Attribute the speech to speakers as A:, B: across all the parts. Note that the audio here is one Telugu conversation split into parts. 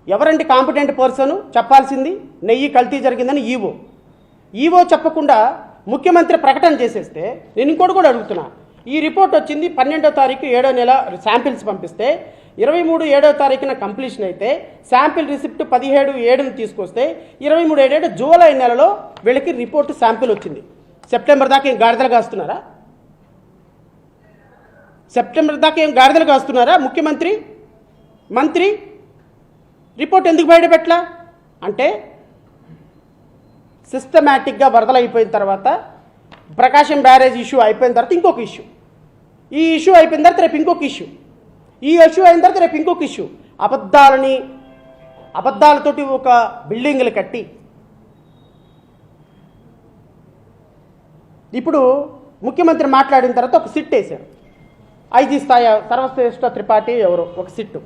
A: ఎవరండి కాంపిటెంట్ పర్సన్ చెప్పాల్సింది? నెయ్యి కల్తీ జరిగిందని ఈవో చెప్పకుండా ముఖ్యమంత్రి ప్రకటన చేసేస్తే నేను ఇంకోటి కూడా అడుగుతున్నా. ఈ రిపోర్ట్ వచ్చింది 12వ తారీఖు 7వ నెల శాంపిల్స్ పంపిస్తే 23 7వ తారీఖున కంప్లీషన్ అయితే శాంపిల్ రిసిప్ట్ 17/7 తీసుకొస్తే 23 జూలై నెలలో వీళ్ళకి రిపోర్ట్ శాంపిల్ వచ్చింది. సెప్టెంబర్ దాకా ఏం గాడిదలు కాస్తున్నారా? సెప్టెంబర్ దాకా ఏం గాడిదలు కాస్తున్నారా? మంత్రి రిపోర్ట్ ఎందుకు బయటపెట్టలా అంటే సిస్టమేటిక్గా వరదలు అయిపోయిన తర్వాత ప్రకాశం బ్యారేజ్ ఇష్యూ అయిపోయిన తర్వాత ఇంకొక ఇష్యూ, ఈ ఇష్యూ అయిపోయిన తర్వాత రేపు ఇంకొక ఇష్యూ, ఈ ఇష్యూ అయిన తర్వాత రేపు ఇంకొక ఇష్యూ, అబద్ధాలతోటి ఒక బిల్డింగ్లు కట్టి ఇప్పుడు ముఖ్యమంత్రి మాట్లాడిన తర్వాత ఒక సిట్ వేశారు. ఐజీ స్థాయి సర్వశ్రేష్ఠ త్రిపాఠి ఎవరో ఒక సిట్టు.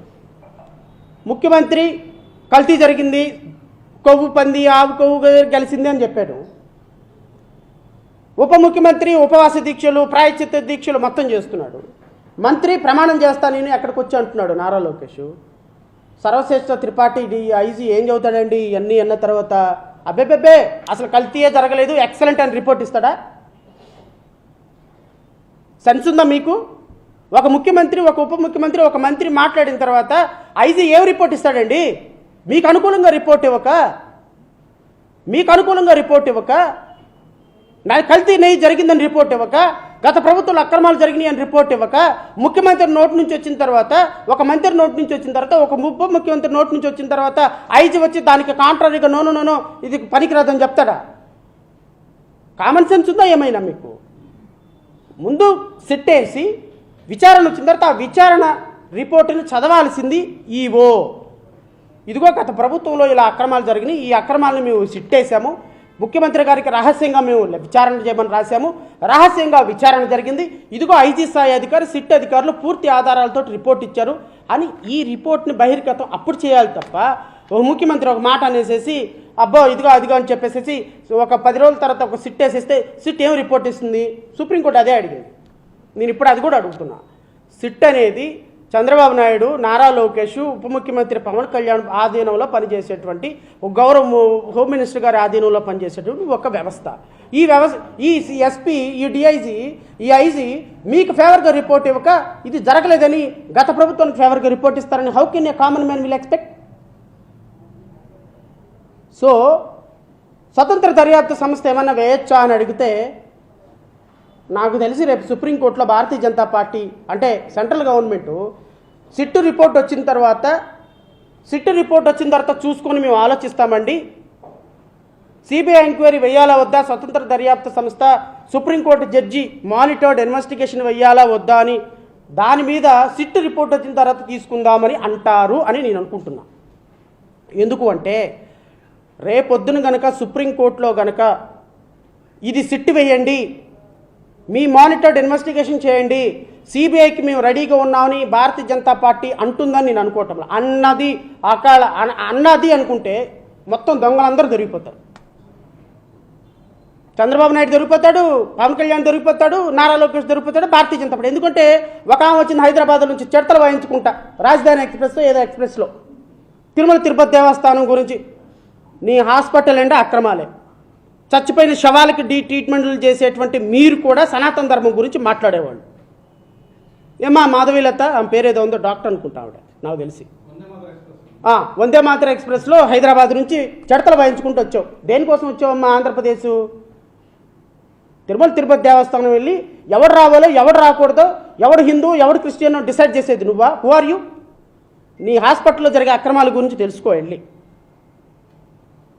A: ముఖ్యమంత్రి కల్తీ జరిగింది, కొవ్వు పంది ఆవు కొవ్వు కలిసింది అని చెప్పాడు. ఉప ముఖ్యమంత్రి ఉపవాస దీక్షలు ప్రాయశ్చిత్త దీక్షలు మొత్తం చేస్తున్నాడు. మంత్రి ప్రమాణం చేస్తా నేను ఎక్కడికి వచ్చి అంటున్నాడు నారా లోకేష్. సర్వశ్రేష్ఠ త్రిపాఠి ఐజీ ఏం చదువుతాడండి ఇవన్నీ అన్న తర్వాత? అబ్బెబ్బెబ్బే అసలు కల్తీయే జరగలేదు ఎక్సలెంట్ అని రిపోర్ట్ ఇస్తాడా? సెన్స్ ఉందా మీకు? ఒక ముఖ్యమంత్రి ఒక ఉప ముఖ్యమంత్రి ఒక మంత్రి మాట్లాడిన తర్వాత ఐజీ ఏం రిపోర్ట్ ఇస్తాడండి? మీకు అనుకూలంగా రిపోర్ట్ ఇవ్వక నా కల్తీ నెయ్యి జరిగిందని రిపోర్ట్ ఇవ్వక, గత ప్రభుత్వంలో అక్రమాలు జరిగినాయి అని రిపోర్ట్ ఇవ్వక, ముఖ్యమంత్రి నోటి నుంచి వచ్చిన తర్వాత ఒక మంత్రి నోటి నుంచి వచ్చిన తర్వాత ఒక ఉప ముఖ్యమంత్రి నోటి నుంచి వచ్చిన తర్వాత ఐజీ వచ్చి దానికి కాంట్రారీగా నో ఇది పనికిరాదని చెప్తాడా? కామన్ సెన్స్ ఉందా ఏమైనా మీకు? ముందు సిట్టేసి విచారణ వచ్చిన తర్వాత ఆ విచారణ రిపోర్టును చదవాల్సింది ఈవో. ఇదిగో గత ప్రభుత్వంలో ఇలా అక్రమాలు జరిగినాయి, ఈ అక్రమాలను మేము సిట్టేసాము, ముఖ్యమంత్రి గారికి రహస్యంగా మేము విచారణ చేయమని రాశాము, రహస్యంగా విచారణ జరిగింది, ఇదిగో ఐజీ స్థాయి అధికారి సిట్ అధికారులు పూర్తి ఆధారాలతో రిపోర్ట్ ఇచ్చారు అని ఈ రిపోర్ట్ని బహిర్గతం అప్పుడు చేయాలి తప్ప ఒక ముఖ్యమంత్రి ఒక మాట అనేసేసి అబ్బో ఇదిగో అదిగో అని చెప్పేసేసి ఒక 10 రోజుల తర్వాత ఒక సిట్ వేసేస్తే సిట్ ఏం రిపోర్ట్ ఇస్తుంది? సుప్రీంకోర్టు అదే అడిగింది. నేను ఇప్పుడు అది కూడా అడుగుతున్నా. సిట్ అనేది చంద్రబాబు నాయుడు, నారా లోకేష్, ఉప ముఖ్యమంత్రి పవన్ కళ్యాణ్ ఆధీనంలో పనిచేసేటువంటి ఒక గౌరవ హోమ్ మినిస్టర్ గారి ఆధీనంలో పనిచేసేటువంటి ఒక వ్యవస్థ. ఈ ఎస్పీ, ఈ డిఐజీ, ఈ ఐజీ మీకు ఫేవర్గా రిపోర్ట్ ఇవ్వక ఇది జరగలేదని గత ప్రభుత్వానికి ఫేవర్గా రిపోర్ట్ ఇస్తారని how can a common man will expect? So స్వతంత్ర దర్యాప్తు సంస్థ ఏమన్నా వేయొచ్చా అని అడిగితే నాకు తెలిసి రేపు సుప్రీంకోర్టులో భారతీయ జనతా పార్టీ అంటే సెంట్రల్ గవర్నమెంటు సిట్టు రిపోర్ట్ వచ్చిన తర్వాత చూసుకొని మేము ఆలోచిస్తామండి, సిబిఐ ఎంక్వైరీ వేయాలా వద్దా, స్వతంత్ర దర్యాప్తు సంస్థ సుప్రీంకోర్టు జడ్జి మానిటర్డ్ ఇన్వెస్టిగేషన్ వేయాలా వద్దా అని దాని మీద సిట్టు రిపోర్ట్ వచ్చిన తర్వాత తీసుకుందామని అంటారు అని నేను అనుకుంటున్నా. ఎందుకు అంటే రేపొద్దున గనక సుప్రీంకోర్టులో గనక ఇది సిట్టు వేయండి, మీ మానిటర్డ్ ఇన్వెస్టిగేషన్ చేయండి, సిబిఐకి మేము రెడీగా ఉన్నామని భారతీయ జనతా పార్టీ అంటుందని నేను అనుకోవటంలో అన్నది అనుకుంటే మొత్తం దొంగలందరూ దొరికిపోతారు. చంద్రబాబు నాయుడు దొరికిపోతాడు, పవన్ కళ్యాణ్ దొరికిపోతాడు, నారా లోకేష్ దొరికిపోతాడు, భారతీయ జనతా పార్టీ. ఎందుకంటే ఒక ఆమె వచ్చింది హైదరాబాద్ నుంచి చెడతలు వాయించుకుంటా రాజధాని ఎక్స్ప్రెస్లో ఏదో ఎక్స్ప్రెస్లో తిరుమల తిరుపతి దేవస్థానం గురించి. నీ హాస్పిటల్ అంటే అక్రమాలే, చచ్చిపోయిన శవాలకి ట్రీట్మెంట్లు చేసేటువంటి మీరు కూడా సనాతన ధర్మం గురించి మాట్లాడేవాళ్ళు. ఏమా మాధవీలత ఆమె పేరేదో ఉందో డాక్టర్ అనుకుంటా ఆవిడ నాకు తెలిసి, వందే మాతర ఎక్స్ప్రెస్లో హైదరాబాద్ నుంచి చెడతలు వాయించుకుంటూ వచ్చావు. దేనికోసం వచ్చావమ్మా ఆంధ్రప్రదేశ్? తిరుమల తిరుపతి దేవస్థానం వెళ్ళి ఎవడు రావాలో ఎవడు రాకూడదో, ఎవడు హిందూ ఎవడు క్రిస్టియనో డిసైడ్ చేసేది నువ్వా? Who are you? నీ హాస్పిటల్లో జరిగే అక్రమాల గురించి తెలుసుకో వెళ్ళి.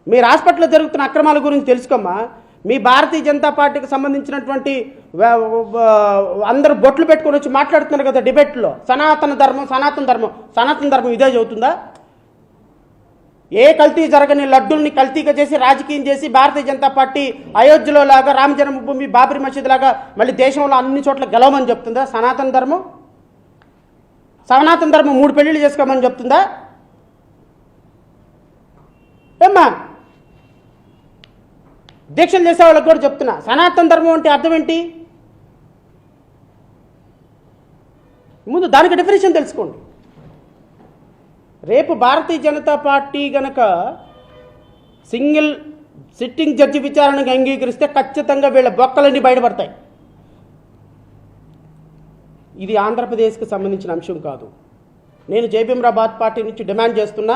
A: మీరు హాస్పిటల్లో జరుగుతున్న అక్రమాల గురించి తెలుసుకోమ్మా. మీ భారతీయ జనతా పార్టీకి సంబంధించినటువంటి అందరూ బొట్లు పెట్టుకొని వచ్చి మాట్లాడుతున్నారు కదా డిబేట్లో, సనాతన ధర్మం ఇదే చెబుతుందా? ఏ కల్తీ జరగని లడ్డుల్ని కల్తీగా చేసి రాజకీయం చేసి భారతీయ జనతా పార్టీ అయోధ్యలో లాగా రామ జన్మభూమి బాబరీ మసీద్ లాగా మళ్ళీ దేశంలో అన్ని చోట్ల గెలవమని చెప్తుందా? సనాతన ధర్మం 3 పెళ్లిళ్ళు చేసుకోమని చెప్తుందా? ఏమ్మా దీక్షలు చేసే వాళ్ళకి కూడా చెప్తున్నా, సనాతన ధర్మం అంటే అర్థం ఏంటి? ముందు దానికి డెఫినేషన్ తెలుసుకోండి. రేపు భారతీయ జనతా పార్టీ గనక సింగిల్ సిట్టింగ్ జడ్జి విచారణకు అంగీకరిస్తే ఖచ్చితంగా వీళ్ళ బొక్కలన్నీ బయటపడతాయి. ఇది ఆంధ్రప్రదేశ్కి సంబంధించిన అంశం కాదు. నేను జయభీమరాబాద్ పార్టీ నుంచి డిమాండ్ చేస్తున్నా,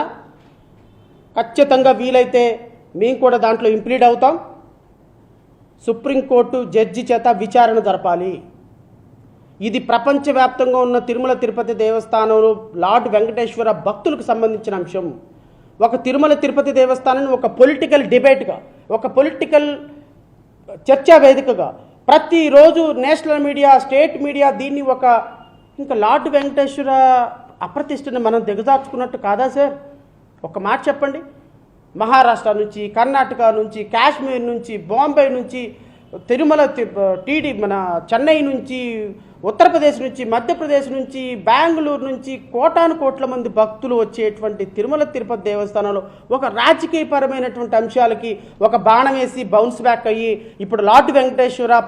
A: ఖచ్చితంగా వీలైతే మేము కూడా దాంట్లో ఇంప్లీడ్ అవుతాం. సుప్రీంకోర్టు జడ్జి చేత విచారణ జరపాలి. ఇది ప్రపంచవ్యాప్తంగా ఉన్న తిరుమల తిరుపతి దేవస్థానంలో లార్డ్ వెంకటేశ్వర భక్తులకు సంబంధించిన అంశం. ఒక తిరుమల తిరుపతి దేవస్థానాన్ని ఒక పొలిటికల్ డిబేట్గా, ఒక పొలిటికల్ చర్చా వేదికగా ప్రతిరోజు నేషనల్ మీడియా, స్టేట్ మీడియా దీన్ని ఇంకా లార్డ్ వెంకటేశ్వర అప్రతిష్టని మనం దిగజార్చుకున్నట్టు కాదా సార్? ఒక మాట చెప్పండి. మహారాష్ట్ర నుంచి, కర్ణాటక నుంచి, కాశ్మీర్ నుంచి, బాంబే నుంచి, తిరుమల మన చెన్నై నుంచి, ఉత్తరప్రదేశ్ నుంచి, మధ్యప్రదేశ్ నుంచి, బెంగళూరు నుంచి కోటాను కోట్ల మంది భక్తులు వచ్చేటువంటి తిరుమల తిరుపతి దేవస్థానంలో ఒక రాజకీయపరమైనటువంటి అంశాలకి ఒక బాణం వేసి బౌన్స్ బ్యాక్ అయ్యి ఇప్పుడు లార్డ్ వెంకటేశ్వర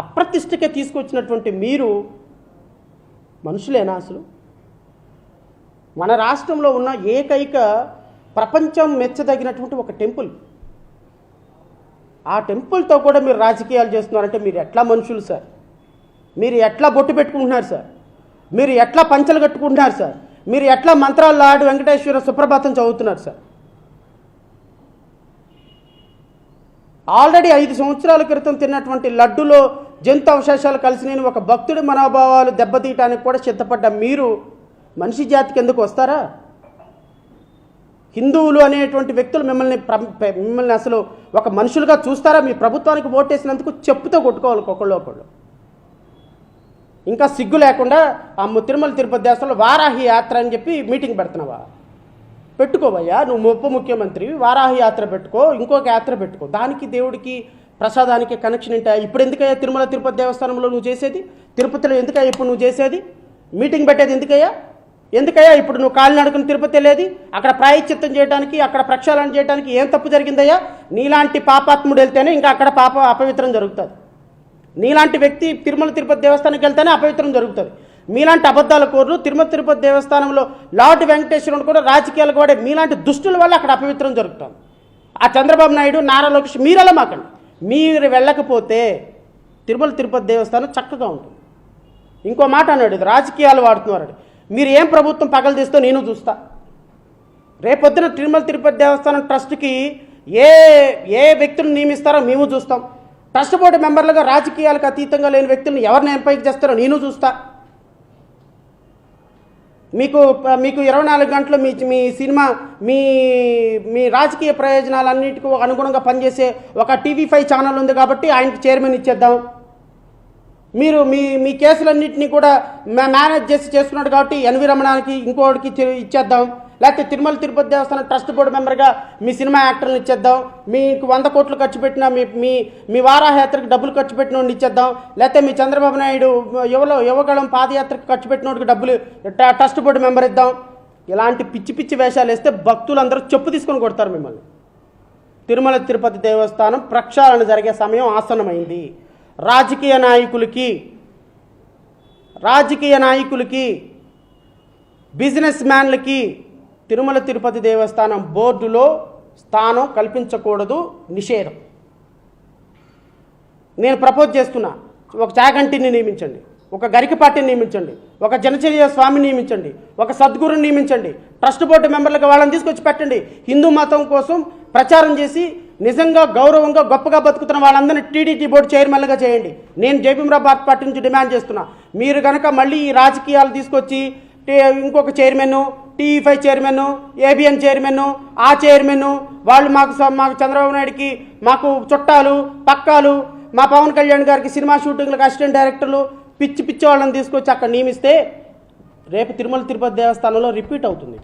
A: అప్రతిష్టకే తీసుకొచ్చినటువంటి మీరు మనుషులేనా అసలు? మన రాష్ట్రంలో ఉన్న ఏకైక ప్రపంచం మెచ్చదగినటువంటి ఒక టెంపుల్, ఆ టెంపుల్తో కూడా మీరు రాజకీయాలు చేస్తున్నారంటే మీరు ఎట్లా మనుషులు సార్? మీరు ఎట్లా బొట్టు పెట్టుకుంటున్నారు సార్? మీరు ఎట్లా పంచలు కట్టుకుంటున్నారు సార్? మీరు ఎట్లా మంత్రాలు లార్డ్ వెంకటేశ్వర సుప్రభాతం చదువుతున్నారు సార్? ఆల్రెడీ 5 సంవత్సరాల క్రితం తిన్నటువంటి లడ్డులో జంతు అవశేషాలు కలిసి నేను ఒక భక్తుడి మనోభావాలు దెబ్బతీయటానికి కూడా సిద్ధపడ్డ మీరు మనిషి జాతికి ఎందుకు వస్తారా? హిందువులు అనేటువంటి వ్యక్తులు మిమ్మల్ని అసలు ఒక మనుషులుగా చూస్తారా? మీ ప్రభుత్వానికి ఓటేసినందుకు చెప్పుతో కొట్టుకోవాలి ఒకళ్ళు. ఇంకా సిగ్గు లేకుండా ఆ తిరుమల తిరుపతి దేవస్థానంలో వారాహి యాత్ర అని చెప్పి మీటింగ్ పెడుతున్నావా? పెట్టుకోవయ్యా, నువ్వు ఉప ముఖ్యమంత్రి, వారాహి యాత్ర పెట్టుకో, ఇంకొక యాత్ర పెట్టుకో. దానికి దేవుడికి ప్రసాదానికి కనెక్షన్ ఉంటాయా? ఇప్పుడు ఎందుకయ్యా తిరుమల తిరుపతి దేవస్థానంలో నువ్వు చేసేది? తిరుపతిలో ఎందుకయ్యా ఇప్పుడు నువ్వు చేసేది? మీటింగ్ పెట్టేది ఎందుకయ్యా ఇప్పుడు నువ్వు కాలినడకను తిరుపతి వెళ్ళేది? అక్కడ ప్రాయశ్చిత్తం చేయడానికి, అక్కడ ప్రక్షాళన చేయడానికి ఏం తప్పు జరిగిందయ్యా? నీలాంటి పాపాత్ముడు వెళ్తేనే ఇంకా అక్కడ అపవిత్రం జరుగుతుంది. నీలాంటి వ్యక్తి తిరుమల తిరుపతి దేవస్థానానికి వెళ్తేనే అపవిత్రం జరుగుతుంది. మీలాంటి అబద్ధాల కోర్లు తిరుమల తిరుపతి దేవస్థానంలో లార్డ్ వెంకటేశ్వరుని కూడా రాజకీయాలకు వాడే మీలాంటి దుష్టుల వల్ల అక్కడ అపవిత్రం జరుగుతుంది. ఆ చంద్రబాబు నాయుడు, నారా లోకేష్ మీరెలా మాకండి. మీరు వెళ్ళకపోతే తిరుమల తిరుపతి దేవస్థానం చక్కగా ఉంటుంది. ఇంకో మాట అన్నాడు, ఇది రాజకీయాలు వాడుతున్నారు. మీరు ఏం ప్రభుత్వం పగలు తీస్తో నేను చూస్తా. రేపొద్దున తిరుమల తిరుపతి దేవస్థానం ట్రస్ట్కి ఏ వ్యక్తులను నియమిస్తారో మేము చూస్తాం. ట్రస్ట్ బోర్డు మెంబర్లుగా రాజకీయాలకు అతీతంగా లేని వ్యక్తులను ఎవరిని ఎంపైకి చేస్తారో నేను చూస్తా. మీకు 24 గంటలు మీ సినిమా మీ రాజకీయ ప్రయోజనాలన్నిటికీ అనుగుణంగా పనిచేసే ఒక TV5 ఛానల్ ఉంది కాబట్టి ఆయనకి చైర్మన్ ఇచ్చేద్దాం. మీరు మీ కేసులన్నింటినీ కూడా మేనేజ్ చేస్తున్నాడు కాబట్టి ఎన్వి రమణానికి ఇంకోటికి ఇచ్చేద్దాం. లేకపోతే తిరుమల తిరుపతి దేవస్థానం ట్రస్ట్ బోర్డు మెంబర్గా మీ సినిమా యాక్టర్ని ఇచ్చేద్దాం. మీకు 100 కోట్లు ఖర్చు పెట్టిన మీ వారాయాత్రకు డబ్బులు ఖర్చు పెట్టినోడిని ఇచ్చేద్దాం. లేకపోతే మీ చంద్రబాబు నాయుడు యువగళం పాదయాత్రకు ఖర్చు పెట్టినోడికి డబ్బులు ట్రస్ట్ బోర్డు మెంబర్ ఇద్దాం. ఇలాంటి పిచ్చి వేషాలు వేస్తే భక్తులందరూ చెప్పు తీసుకొని కొడతారు మిమ్మల్ని. తిరుమల తిరుపతి దేవస్థానం ప్రక్షాళన జరిగే సమయం ఆసన్నమైంది. రాజకీయ నాయకులకి బిజినెస్ మ్యాన్లకి తిరుమల తిరుపతి దేవస్థానం బోర్డులో స్థానం కల్పించకూడదు, నిషేధం. నేను ప్రపోజ్ చేస్తున్నా, ఒక చాగంటిని నియమించండి, ఒక గరికపాటిని నియమించండి, ఒక జనచర్య స్వామిని నియమించండి, ఒక సద్గురుని నియమించండి. ట్రస్ట్ బోర్డు మెంబర్లకు వాళ్ళని తీసుకొచ్చి పెట్టండి. హిందూ మతం కోసం ప్రచారం చేసి నిజంగా గౌరవంగా గొప్పగా బతుకుతున్న వాళ్ళందరినీ టీడీటీ బోర్డు చైర్మన్గా చేయండి. నేను జయభీమరాబాద్ పార్టీ నుంచి డిమాండ్ చేస్తున్నా. మీరు కనుక మళ్ళీ ఈ రాజకీయాలు తీసుకొచ్చి ఇంకొక chairman, TV5 chairman, ABN chairman, ఆ చైర్మన్ వాళ్ళు మాకు చంద్రబాబు నాయుడికి మాకు చుట్టాలు పక్కాలు, మా పవన్ కళ్యాణ్ గారికి సినిమా షూటింగ్లకు అసిస్టెంట్ డైరెక్టర్లు పిచ్చి వాళ్ళని తీసుకొచ్చి అక్కడ నియమిస్తే రేపు తిరుమల తిరుపతి దేవస్థానంలో రిపీట్ అవుతుంది.